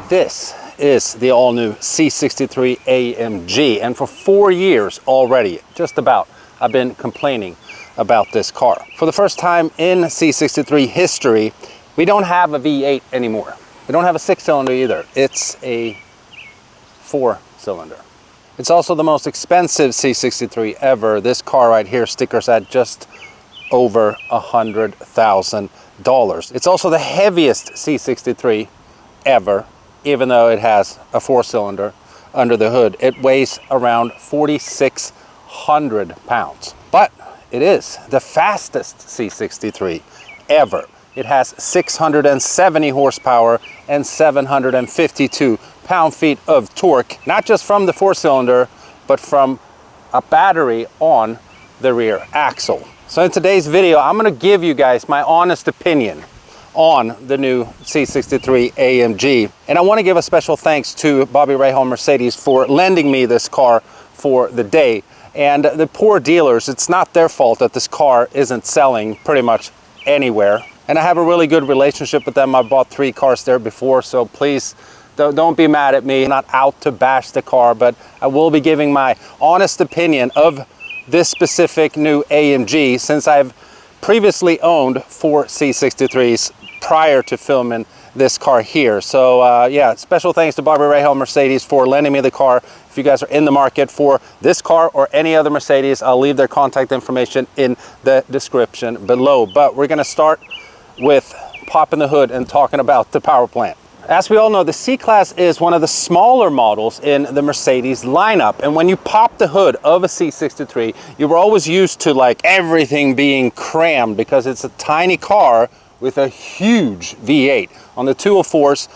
This is the all-new C63 AMG, and for 4 years already, just about, I've been complaining about this car. For the first time in C63 history, we don't have a V8 anymore. We don't have a 6-cylinder either. It's a 4-cylinder. It's also the most expensive C63 ever. This car right here stickers at just over $100,000. It's also the heaviest C63 ever, even though it has a 4-cylinder under the hood. It weighs around 4,600 pounds. But it is the fastest C63 ever. It has 670 horsepower and 752 pound-feet of torque, not just from the 4-cylinder, but from a battery on the rear axle. So in today's video, I'm gonna give you guys my honest opinion on the new C63 AMG. And I wanna give a special thanks to Bobby Rahal Mercedes for lending me this car for the day. And the poor dealers, it's not their fault that this car isn't selling pretty much anywhere. And I have a really good relationship with them. I bought 3 cars there before, so please don't be mad at me. I'm not out to bash the car, but I will be giving my honest opinion of this specific new AMG, since I've previously owned 4 C63s prior to filming this car here. So yeah, special thanks to Bobby Rahal Mercedes for lending me the car. If you guys are in the market for this car or any other Mercedes, I'll leave their contact information in the description below. But we're gonna start with popping the hood and talking about the power plant. As we all know, the C-Class is one of the smaller models in the Mercedes lineup. And when you pop the hood of a C63, you were always used to like everything being crammed because it's a tiny car with a huge V8. On the 204s,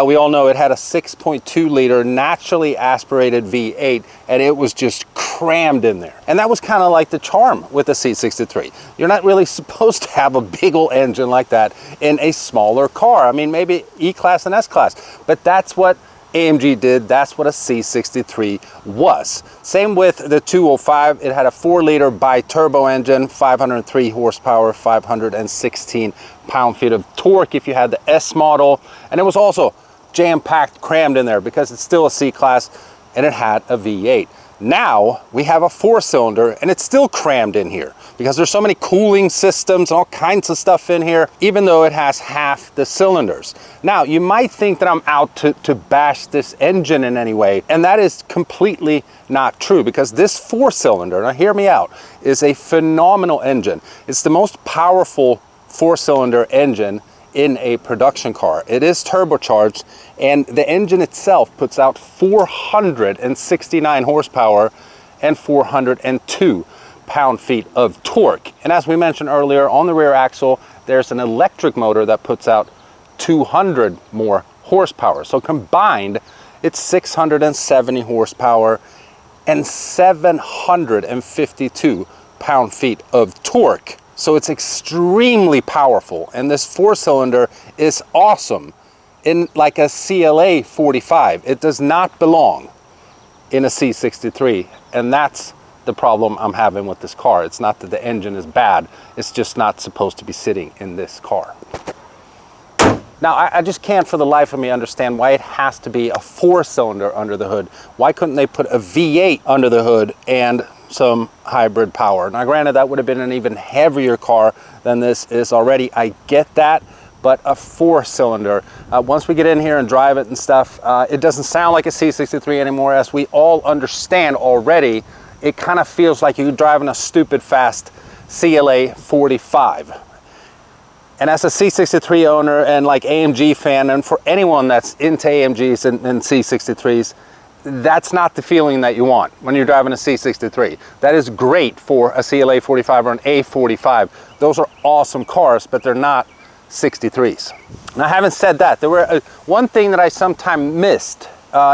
we all know it had a 6.2 liter naturally aspirated V8, and it was just crammed in there. And that was kind of like the charm with the C63. You're not really supposed to have a big old engine like that in a smaller car. I mean, maybe E-Class and S-Class, but that's what AMG did. That's what a C63 was. Same with the 205. It had a 4-liter bi-turbo engine, 503 horsepower, 516 pound-feet of torque if you had the S model. And it was also jam-packed, crammed in there because it's still a C-Class, and it had a V8. Now we have a 4-cylinder, and it's still crammed in here because there's so many cooling systems and all kinds of stuff in here, even though it has half the cylinders. Now, you might think that I'm out to bash this engine in any way, and that is completely not true, because this 4-cylinder, now hear me out, is a phenomenal engine. It's the most powerful 4-cylinder engine in a production car. It is turbocharged, and the engine itself puts out 469 horsepower and 402 pound-feet of torque. And as we mentioned earlier, on the rear axle, there's an electric motor that puts out 200 more horsepower. So combined, it's 670 horsepower and 752 pound-feet of torque. So it's extremely powerful, and this 4-cylinder is awesome in like a CLA 45. It does not belong in a C63, and that's the problem I'm having with this car. It's not that the engine is bad, it's just not supposed to be sitting in this car. Now, I just can't for the life of me understand why it has to be a 4-cylinder under the hood. Why couldn't they put a V8 under the hood and some hybrid power? Now granted, that would have been an even heavier car than this is already. I get that, but a 4-cylinder, once we get in here and drive it and stuff, it doesn't sound like a C63 anymore. As we all understand already, it kind of feels like you're driving a stupid fast CLA 45. And as a C63 owner and like AMG fan, and for anyone that's into AMGs and C63s, that's not the feeling that you want when you're driving a C63. That is great for a CLA 45 or an A45. Those are awesome cars, but they're not 63s. Now, having said that, there were one thing that I sometimes missed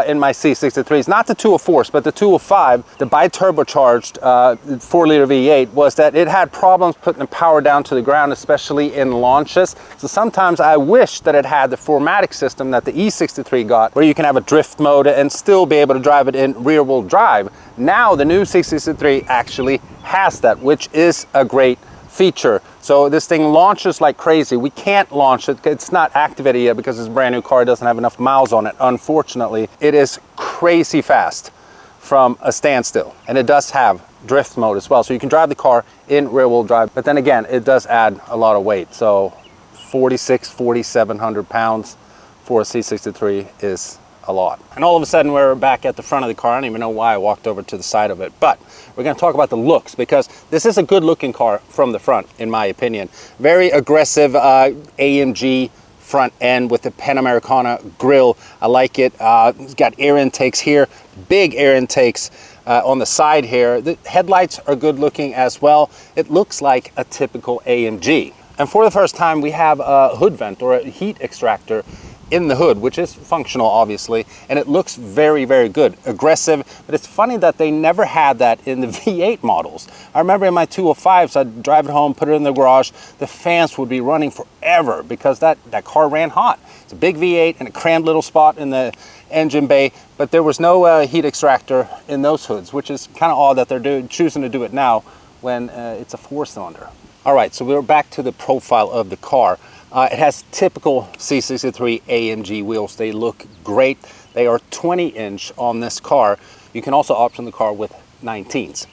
in my C63s, not the 204s, but the 205, the bi-turbocharged 4-liter V8, was that it had problems putting the power down to the ground, especially in launches. So sometimes I wish that it had the 4MATIC system that the E63 got, where you can have a drift mode and still be able to drive it in rear-wheel drive. Now the new C63 actually has that, which is a great feature. So this thing launches like crazy. We can't launch it. It's not activated yet because it's a brand new car. It doesn't have enough miles on it. Unfortunately, it is crazy fast from a standstill. And it does have drift mode as well. So you can drive the car in rear wheel drive. But then again, it does add a lot of weight. So 4,700 pounds for a C63 is a lot. And all of a sudden we're back at the front of the car. I don't even know why I walked over to the side of it, but we're going to talk about the looks, because this is a good looking car from the front, in my opinion. Very aggressive AMG front end with the Panamericana grille. I like it. It's got air intakes here, big air intakes on the side here. The headlights are good looking as well. It looks like a typical AMG. And for the first time, we have a hood vent or a heat extractor in the hood, which is functional obviously, and it looks very, very good. Aggressive, but it's funny that they never had that in the V8 models. I remember in my 205s, I'd drive it home, put it in the garage, the fans would be running forever because that car ran hot. It's a big V8 and a crammed little spot in the engine bay, but there was no heat extractor in those hoods, which is kind of odd that they're choosing to do it now when it's a 4-cylinder. All right, so we're back to the profile of the car. It has typical C63 AMG wheels. They look great. They are 20-inch on this car. You can also option the car with 19s.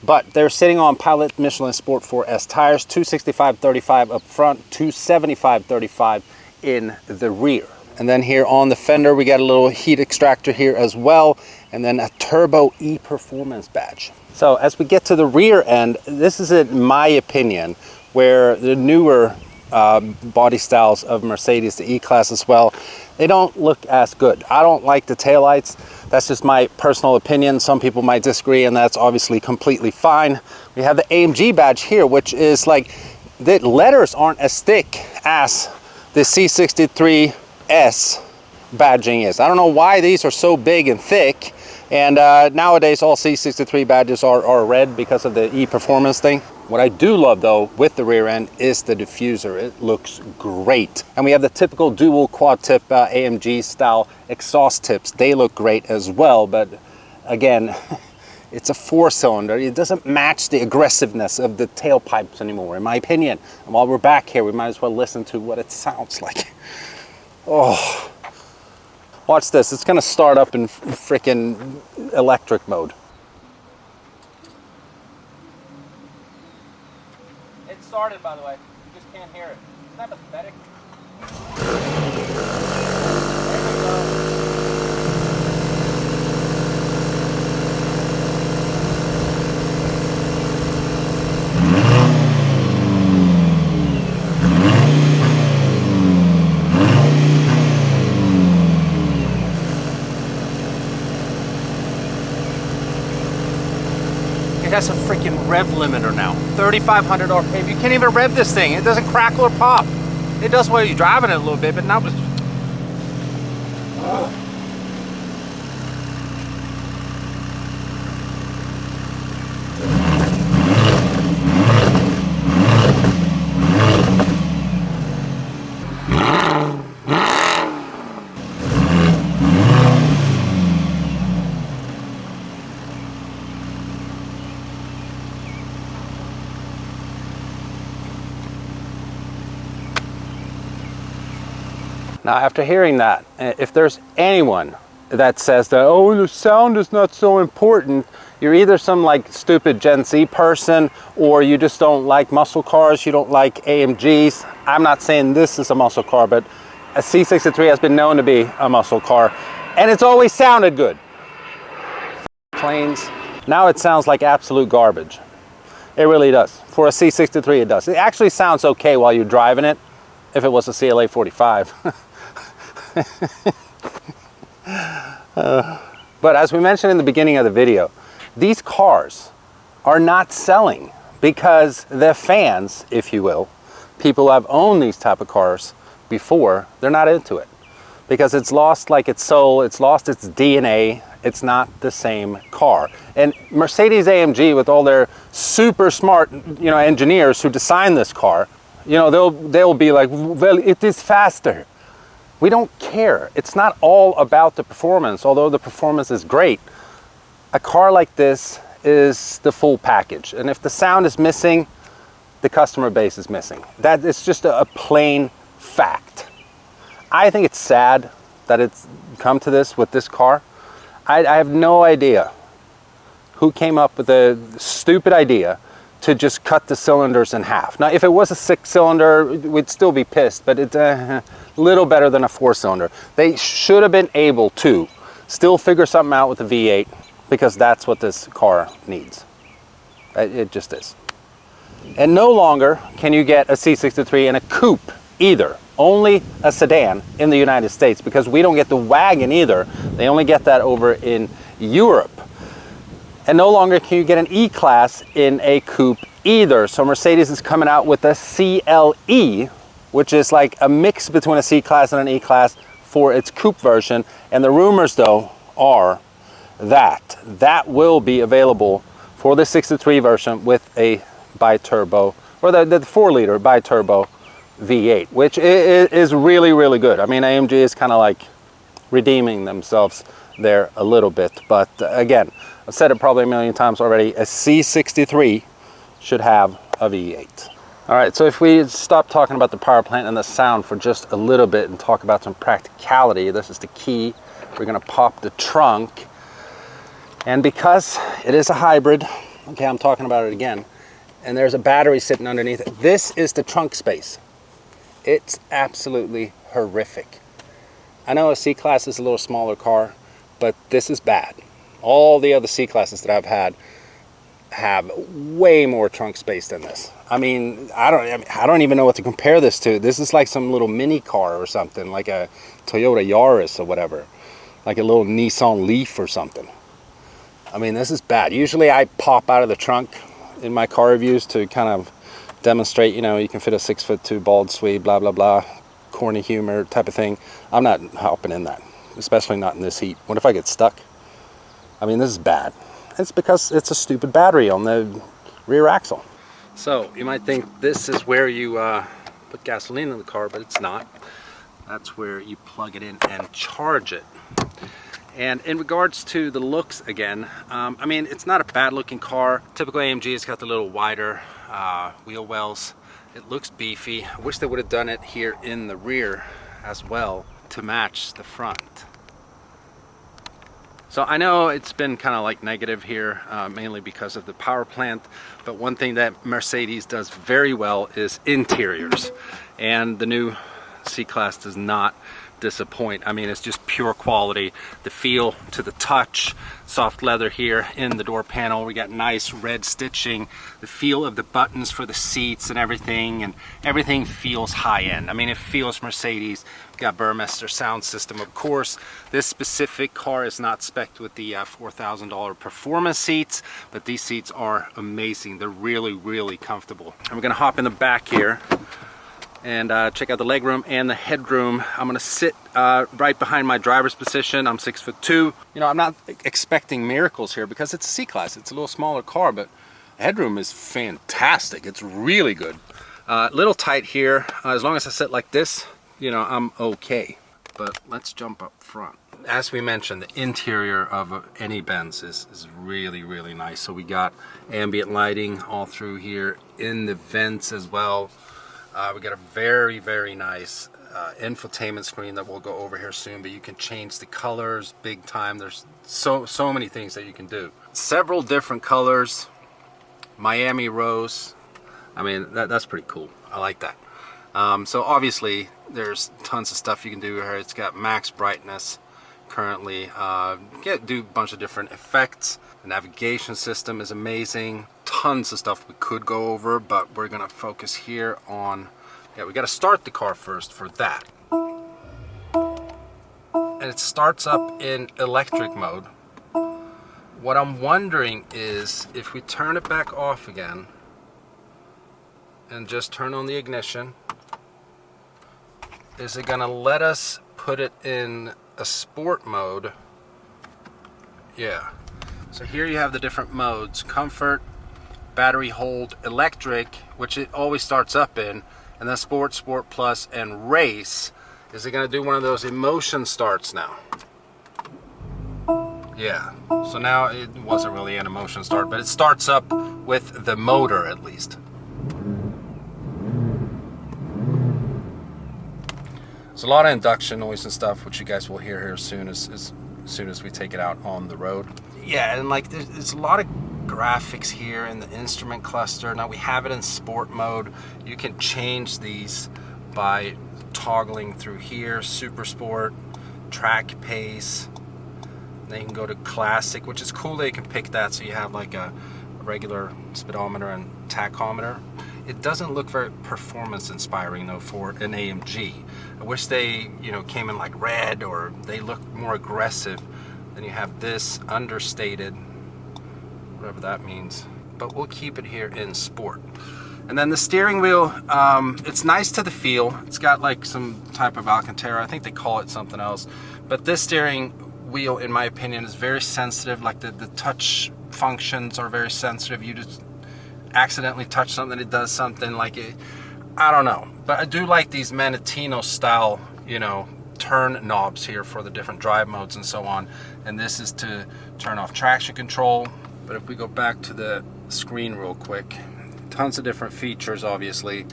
But they're sitting on Pilot Michelin Sport 4S tires, 265/35 up front, 275/35 in the rear. And then here on the fender, we got a little heat extractor here as well, and then a Turbo E Performance badge. So as we get to the rear end, this is, in my opinion, where the newer body styles of Mercedes, the E-Class as well, they don't look as good. I don't like the taillights. That's just my personal opinion. Some people might disagree, and that's obviously completely fine. We have the AMG badge here, which is like, the letters aren't as thick as the C63S badging is. I don't know why these are so big and thick, and nowadays all C63 badges are red because of the E-Performance thing. What I do love though with the rear end is the diffuser. It looks great. And we have the typical dual quad tip AMG style exhaust tips. They look great as well, but again, it's a 4-cylinder. It doesn't match the aggressiveness of the tailpipes anymore, in my opinion. And while we're back here, we might as well listen to what it sounds like. Oh, watch this. It's gonna start up in freaking electric mode. Started, by the way. You just can't hear it. Isn't that pathetic? It has a freaking rev limiter now. 3,500 RPM. You can't even rev this thing. It doesn't crackle or pop. It does while you're driving it a little bit, but not with... Now, after hearing that, if there's anyone that says that, oh, the sound is not so important, you're either some like stupid Gen Z person, or you just don't like muscle cars, you don't like AMGs. I'm not saying this is a muscle car, but a C63 has been known to be a muscle car, and it's always sounded good. Planes. Now it sounds like absolute garbage. It really does. For a C63, it does. It actually sounds okay while you're driving it, if it was a CLA 45. But as we mentioned in the beginning of the video, these cars are not selling because the fans, if you will, people who have owned these type of cars before, they're not into it because it's lost like its soul, it's lost its DNA. It's not the same car. And Mercedes AMG, with all their super smart, engineers who designed this car, they'll be like, well, it is faster. We don't care. It's not all about the performance, although the performance is great. A car like this is the full package. And if the sound is missing, the customer base is missing. That is just a plain fact. I think it's sad that it's come to this with this car. I have no idea who came up with the stupid idea to just cut the cylinders in half. Now, if it was a 6-cylinder, we'd still be pissed, but it's a little better than a 4-cylinder. They should have been able to still figure something out with the V8, because that's what this car needs. It just is. And no longer can you get a C63 in a coupe either. Only a sedan in the United States, because we don't get the wagon either. They only get that over in Europe. And no longer can you get an E-Class in a coupe either. So Mercedes is coming out with a CLE, which is like a mix between a C-Class and an E-Class for its coupe version. And the rumors though are that that will be available for the 63 version with a bi-turbo, or the 4-liter bi-turbo V8, which is really, really good. I mean, AMG is kind of like redeeming themselves there a little bit. But again, I've said it probably a million times already, a C63 should have a V8. All right, so if we stop talking about the power plant and the sound for just a little bit and talk about some practicality, this is the key. We're gonna pop the trunk. And because it is a hybrid, okay, I'm talking about it again, and there's a battery sitting underneath it, this is the trunk space. It's absolutely horrific. I know a C-Class is a little smaller car, but this is bad. All the other C-Classes that I've had have way more trunk space than this. I mean, I don't even know what to compare this to. This is like some little mini car or something, like a Toyota Yaris or whatever, like a little Nissan Leaf or something. I mean, this is bad. Usually I pop out of the trunk in my car reviews to kind of demonstrate, you know, you can fit a 6'2" bald Swede, blah, blah, blah, corny humor type of thing. I'm not hopping in that, especially not in this heat. What if I get stuck? I mean, this is bad. It's because it's a stupid battery on the rear axle. So you might think this is where you put gasoline in the car, but it's not. That's where you plug it in and charge it. And in regards to the looks again, I mean, it's not a bad looking car. Typical AMG, it's got the little wider wheel wells. It looks beefy. I wish they would have done it here in the rear as well to match the front. So I know it's been kind of like negative here, mainly because of the power plant, but one thing that Mercedes does very well is interiors, and the new C-Class does not disappoint. I mean, it's just pure quality. The feel to the touch, soft leather here in the door panel. We got nice red stitching, the feel of the buttons for the seats and everything feels high-end. I mean, it feels Mercedes. We've got Burmester sound system, of course. This specific car is not spec'd with the $4,000 performance seats, but these seats are amazing. They're really, really comfortable. And we're gonna hop in the back here and check out the legroom and the headroom. I'm gonna sit right behind my driver's position. I'm 6'2". You know, I'm not expecting miracles here because it's a C-Class. It's a little smaller car, but the headroom is fantastic. It's really good. Little tight here. As long as I sit like this, you know, I'm okay. But let's jump up front. As we mentioned, the interior of any Benz is really, really nice. So we got ambient lighting all through here in the vents as well. We got a very, very nice infotainment screen that we'll go over here soon, but you can change the colors big time. There's so many things that you can do. Several different colors. Miami Rose. I mean, that's pretty cool. I like that. So obviously there's tons of stuff you can do here. It's got max brightness currently. Do a bunch of different effects. The navigation system is amazing. Tons of stuff we could go over, but we're gonna focus here on, we gotta start the car first for that. And it starts up in electric mode. What I'm wondering is if we turn it back off again and just turn on the ignition, is it gonna let us put it in a sport mode? Yeah. So here you have the different modes: comfort, battery hold, electric, which it always starts up in, and then sport, sport plus, and race. Is it gonna do one of those emotion starts now? Yeah, so now it wasn't really an emotion start, but it starts up with the motor at least. a lot of induction noise and stuff, which you guys will hear here as soon as we take it out on the road. Yeah, and like there's a lot of graphics here in the instrument cluster. Now we have it in sport mode. You can change these by toggling through here, super sport, track pace. Then you can go to classic, which is cool that you can pick that, so you have like a regular speedometer and tachometer. It doesn't look very performance inspiring though for an AMG. I wish they, you know, came in like red, or they look more aggressive. Then you have this understated, whatever that means, but we'll keep it here in sport. And then the steering wheel, it's nice to the feel. It's got like some type of Alcantara. I think they call it something else. But this steering wheel, in my opinion, is very sensitive. Like the touch functions are very sensitive. You just accidentally touch something, it does something like it. I don't know. But I do like these Manatino style, you know, turn knobs here for the different drive modes and so on. And this is to turn off traction control. But if we go back to the screen real quick, tons of different features, obviously.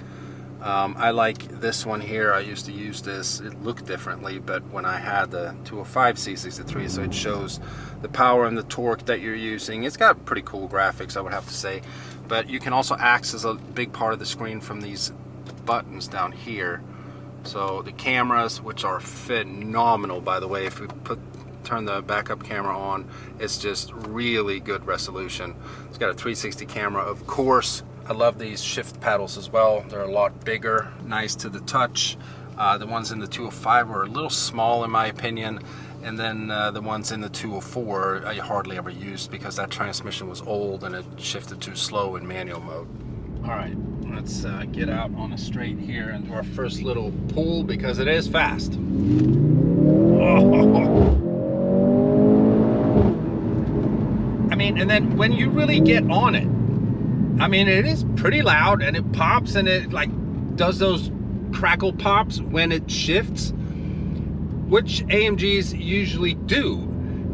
I like this one here. I used to use this. It looked differently, but when I had the 205 C63, so it shows the power and the torque that you're using. It's got pretty cool graphics, I would have to say. But you can also access a big part of the screen from these buttons down here. So the cameras, which are phenomenal, by the way. If we turn the backup camera on, it's just really good resolution. It's got a 360 camera, of course. I love these shift paddles as well. They're a lot bigger, nice to the touch. The ones in the 205 were a little small in my opinion, and then the ones in the 204 I hardly ever used because that transmission was old and it shifted too slow in manual mode. All right, let's get out on a straight here into our first little pull because it is fast. Oh. I mean, and then when you really get on it, I mean, it is pretty loud and it pops and it like does those crackle pops when it shifts, which AMGs usually do.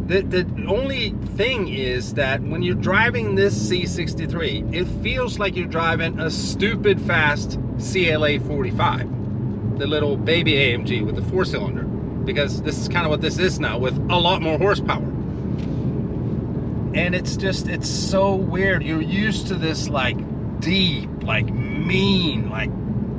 The only thing is that when you're driving this C63, it feels like you're driving a stupid fast CLA 45, the little baby AMG with the 4-cylinder, because this is kind of what this is now with a lot more horsepower. And it's so weird. You're used to this like deep, like mean, like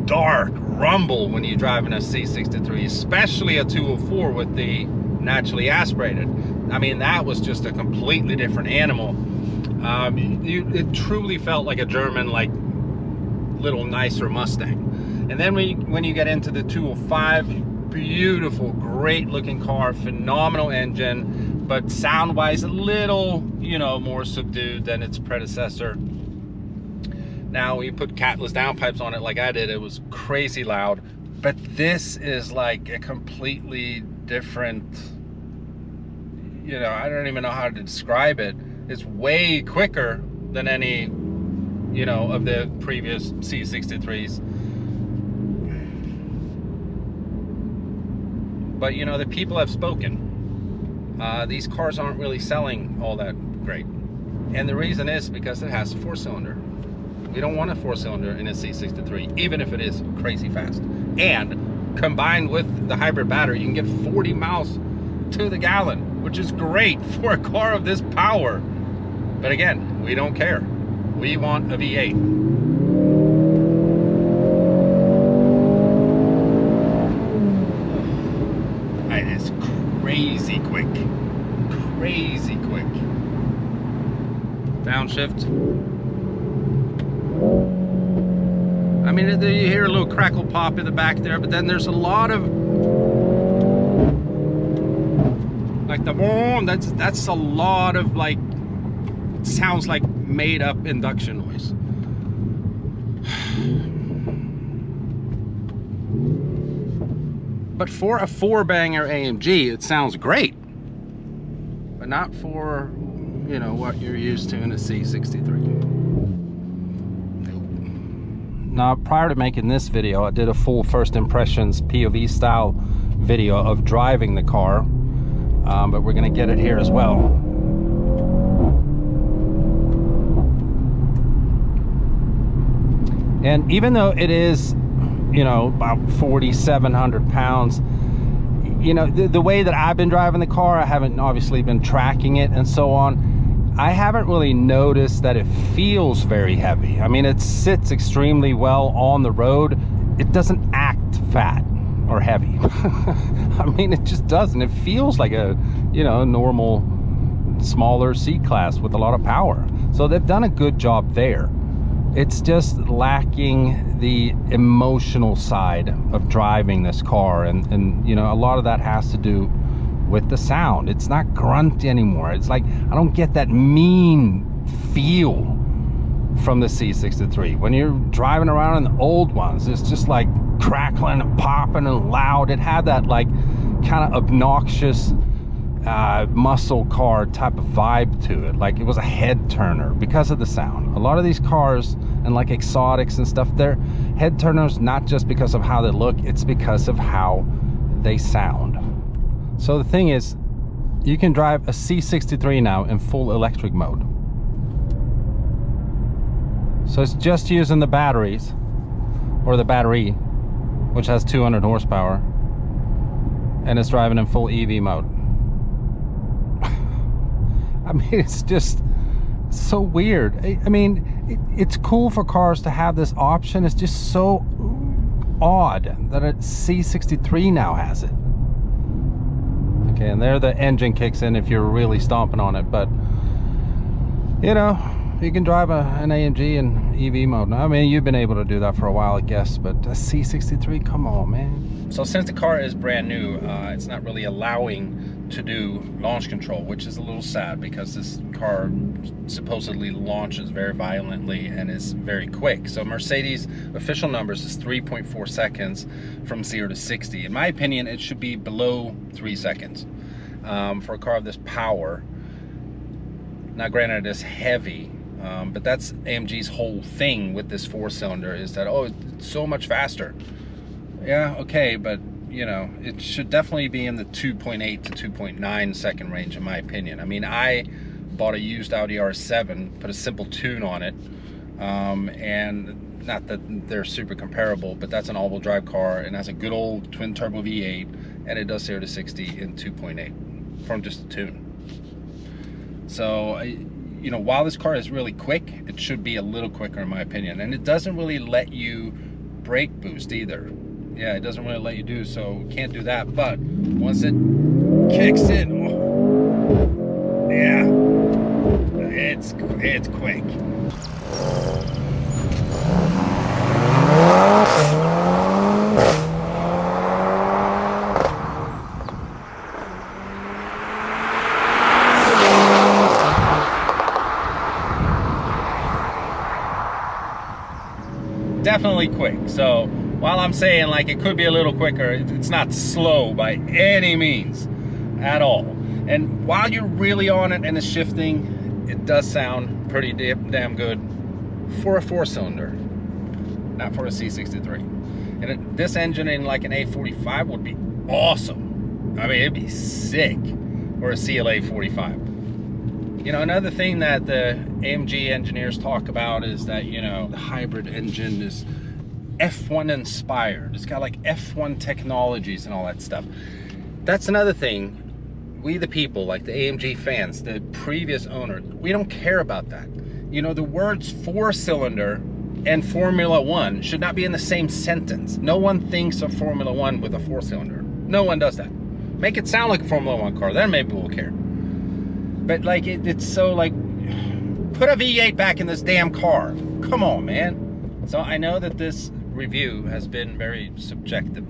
dark rumble when you're driving a C63, especially a 204 with the naturally aspirated. I mean, that was just a completely different animal. It truly felt like a German, like little nicer Mustang. And then when you get into the 205, beautiful, great looking car, phenomenal engine, but sound wise a little, you know, more subdued than its predecessor. Now when you put catless downpipes on it like I did, it was crazy loud. But this is like a completely different, you know, I don't even know how to describe it. It's way quicker than any, you know, of the previous C63s. But you know, the people have spoken. These cars aren't really selling all that great. And the reason is because it has a 4-cylinder. We don't want a 4-cylinder in a C63, even if it is crazy fast. And combined with the hybrid battery, you can get 40 miles to the gallon, which is great for a car of this power. But again, we don't care. We want a V8. It is crazy quick. Crazy quick. Downshift. I mean, you hear a little crackle pop in the back there, but then there's a lot of like the boom. That's a lot of like, it sounds like made up induction noise. But for a 4-banger AMG, it sounds great. But not for, you know, what you're used to in a C63. Now, prior to making this video, I did a full first impressions POV style video of driving the car. But we're gonna get it here as well. And even though it is you know, about 4,700 pounds. You know, the way that I've been driving the car, I haven't obviously been tracking it and so on. I haven't really noticed that it feels very heavy. I mean, it sits extremely well on the road. It doesn't act fat or heavy. I mean, it just doesn't. It feels like a, you know, normal smaller C-Class with a lot of power. So they've done a good job there. It's just lacking the emotional side of driving this car, and you know, a lot of that has to do with the sound. It's not grunty anymore. It's like, I don't get that mean feel from the C63. When you're driving around in the old ones, it's just like crackling and popping and loud. It had that like kind of obnoxious muscle car type of vibe to it. Like it was a head turner because of the sound. A lot of these cars and like exotics and stuff, they're head turners not just because of how they look, it's because of how they sound. So the thing is, you can drive a C63 now in full electric mode. So it's just using the batteries, or the battery, which has 200 horsepower, and it's driving in full EV mode. I mean, it's just so weird. I mean, it's cool for cars to have this option. It's just so odd that a C63 now has it. Okay, and there the engine kicks in if you're really stomping on it, but you know, you can drive an AMG in EV mode. I mean, you've been able to do that for a while, I guess, but a C63, come on, man. So since the car is brand new, it's not really allowing to do launch control, which is a little sad because this car supposedly launches very violently and is very quick. So Mercedes official numbers is 3.4 seconds from 0 to 60. In my opinion, it should be below 3 seconds for a car of this power. Now granted, it is heavy, but that's AMG's whole thing with this 4-cylinder, is that, oh, it's so much faster. Yeah, okay, but you know, it should definitely be in the 2.8 to 2.9 second range, in my opinion. I mean, I bought a used Audi R7, put a simple tune on it, and not that they're super comparable, but that's an all-wheel drive car and has a good old twin turbo V8, and it does 0 to 60 in 2.8 from just a tune. So you know, while this car is really quick, it should be a little quicker in my opinion, and it doesn't really let you brake boost either. Yeah, it doesn't really let you do, so can't do that. But once it kicks in, oh, yeah, it's quick. Definitely quick. So while I'm saying like it could be a little quicker, it's not slow by any means at all. And while you're really on it and it's shifting, it does sound pretty damn good for a 4-cylinder, not for a C63. And this engine in like an A45 would be awesome. I mean, it'd be sick, or a CLA 45. You know, another thing that the AMG engineers talk about is that, you know, the hybrid engine is F1 inspired. It's got like F1 technologies and all that stuff. That's another thing. We the people, like the AMG fans, the previous owners, we don't care about that. You know, the words 4-cylinder and Formula 1 should not be in the same sentence. No one thinks of Formula 1 with a 4-cylinder. No one does that. Make it sound like a Formula 1 car, then maybe we'll care. But like it's so like, put a V8 back in this damn car. Come on, man. So I know that this review has been very subjective.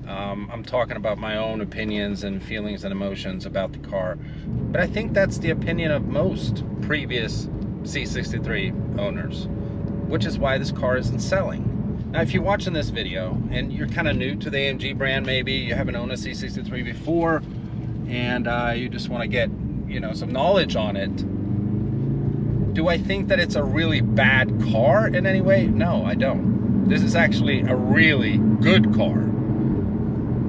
I'm talking about my own opinions and feelings and emotions about the car, but I think that's the opinion of most previous C63 owners, which is why this car isn't selling. Now, if you're watching this video and you're kind of new to the AMG brand, maybe you haven't owned a C63 before, and you just want to get, you know, some knowledge on it. Do I think that it's a really bad car in any way? No, I don't. This is actually a really good car.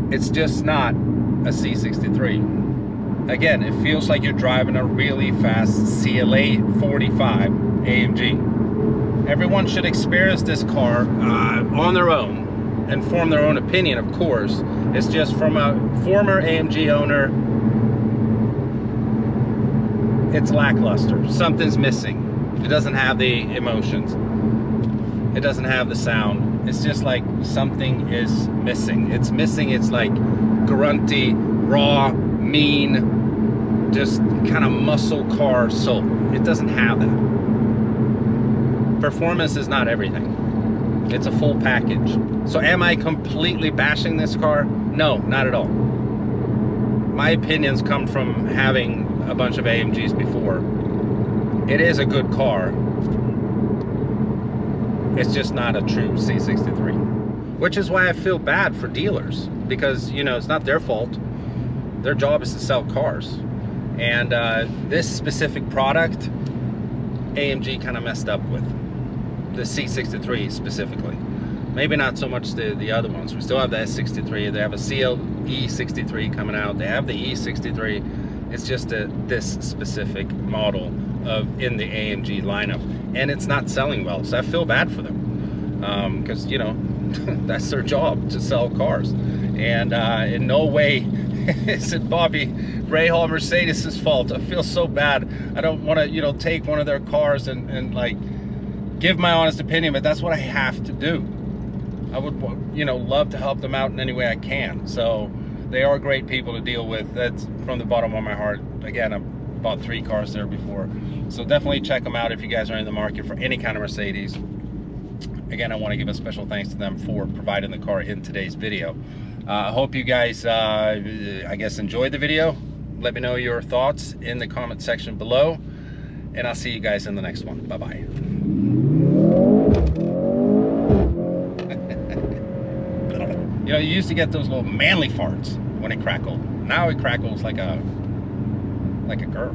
It's just not a C63. Again, it feels like you're driving a really fast CLA 45 AMG. Everyone should experience this car on their own and form their own opinion, of course. It's just from a former AMG owner, it's lackluster. Something's missing. It doesn't have the emotions. It doesn't have the sound. It's just like something is missing. It's missing. It's like grunty, raw, mean, just kind of muscle car soul. It doesn't have that. Performance is not everything. It's a full package. So am I completely bashing this car? No, not at all. My opinions come from having a bunch of AMGs before. It is a good car. It's just not a true C63. Which is why I feel bad for dealers, because, you know, it's not their fault. Their job is to sell cars. And this specific product, AMG kind of messed up with. The C63 specifically. Maybe not so much the other ones. We still have the S63. They have a E63 coming out. They have the E63. It's just this specific model in the AMG lineup, and it's not selling well. So I feel bad for them, because you know that's their job, to sell cars. And in no way is it Bobby Rahal Mercedes' fault. I feel so bad. I don't want to, you know, take one of their cars and like give my honest opinion, but that's what I have to do. I would, you know, love to help them out in any way I can. So they are great people to deal with. That's from the bottom of my heart. Again, I've bought 3 cars there before. So definitely check them out if you guys are in the market for any kind of Mercedes. Again, I want to give a special thanks to them for providing the car in today's video. I hope you guys, I guess, enjoyed the video. Let me know your thoughts in the comment section below. And I'll see you guys in the next one. Bye-bye. You know, you used to get those little manly farts when it crackled. Now it crackles like a girl.